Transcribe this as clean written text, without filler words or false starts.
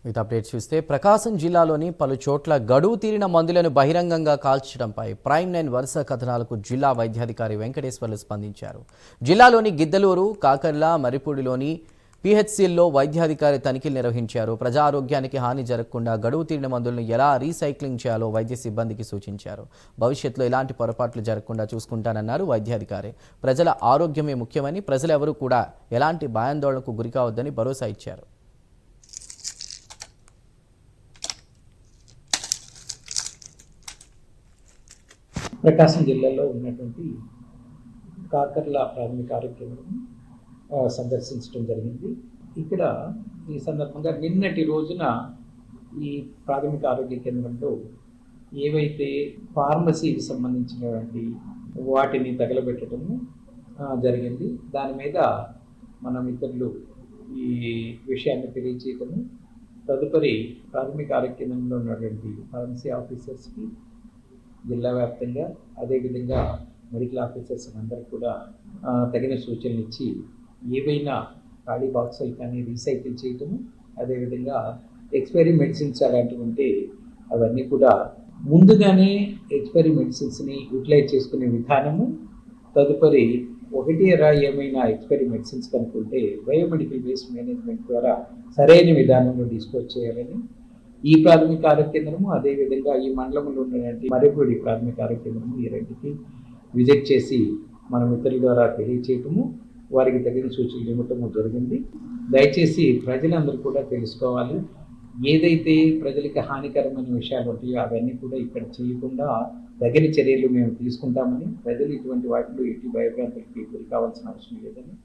With update చూస్తే ప్రకాశం జిల్లాలోని పలు చోట్ల గడువు తీరిన మందులను బహిరంగంగా కాల్చడంపై ప్రైమ్ 9 వరుస కథనాలకు జిల్లా వైద్యాధికారి వెంకటేశ్వర్లు స్పందించారు. జిల్లాలోని గిద్దలూరు, కాకర్ల, మరిపూడిలోని పిహెచ్సిల్లో వైద్యాధికారి తనిఖీలు నిర్వహించారు. ప్రజా ఆరోగ్యానికి హాని జరగకుండా గడువు తీరిన మందులను ఎలా రీసైక్లింగ్ చేయాలో వైద్య సిబ్బందికి సూచించారు. భవిష్యత్తులో ఎలాంటి పొరపాట్లు జరగకుండా చూసుకుంటానన్నారు వైద్యాధికారి. ప్రజల ఆరోగ్యమే ముఖ్యమని, ప్రజలెవరూ కూడా ఎలాంటి భయాందోళనకు గురికావద్దని భరోసా ఇచ్చారు. ప్రకాశం జిల్లాలో ఉన్నటువంటి కాకర్ల ప్రాథమిక ఆరోగ్య కేంద్రం సందర్శించడం జరిగింది. ఇక్కడ ఈ సందర్భంగా నిన్నటి రోజున ఈ ప్రాథమిక ఆరోగ్య కేంద్రంలో ఏవైతే ఫార్మసీకి సంబంధించినటువంటి వాటిని తగలబెట్టడము జరిగింది. దాని మీద మన మిత్రులు ఈ విషయాన్ని తెలియజేయటము, తదుపరి ప్రాథమిక ఆరోగ్య కేంద్రంలో ఉన్నటువంటి ఫార్మసీ ఆఫీసర్స్కి జిల్లా వ్యాప్తంగా, అదేవిధంగా మెడికల్ ఆఫీసర్స్ అందరికీ కూడా తగిన సూచనలు ఇచ్చి ఏవైనా ఖాళీ బాక్సులు కానీ రీసైకిల్ చేయటము, అదేవిధంగా ఎక్స్పైరీ మెడిసిన్స్ అలాంటివి ఉంటే అవన్నీ కూడా ముందుగానే ఎక్స్పైరీ మెడిసిన్స్ని యూటిలైజ్ చేసుకునే విధానము, తదుపరి ఏమైనా ఎక్స్పైరీ మెడిసిన్స్ కనుక్కుంటే బయోమెడికల్ వేస్ట్ మేనేజ్మెంట్ ద్వారా సరైన విధానంలో డిస్పోజ్ చేయాలని ఈ ప్రాథమిక ఆరోగ్య కేంద్రము, అదేవిధంగా ఈ మండలంలో ఉన్నటువంటి మరిపూడి ప్రాథమిక ఆరోగ్య కేంద్రము ఈ రెండుకి విజిట్ చేసి మన మిత్రుల ద్వారా తెలియచేయటము, వారికి తగిన సూచనలు ఇవ్వటము జరిగింది. దయచేసి ప్రజలందరూ కూడా తెలుసుకోవాలి, ఏదైతే ప్రజలకి హానికరమైన విషయాలు ఉంటాయో అవన్నీ కూడా ఇక్కడ చేయకుండా తగిన చర్యలు మేము తీసుకుంటామని, ప్రజలు ఇటువంటి వాటిలో ఎట్టి భయభ్రాంతులకి గురి కావాల్సిన అవసరం లేదని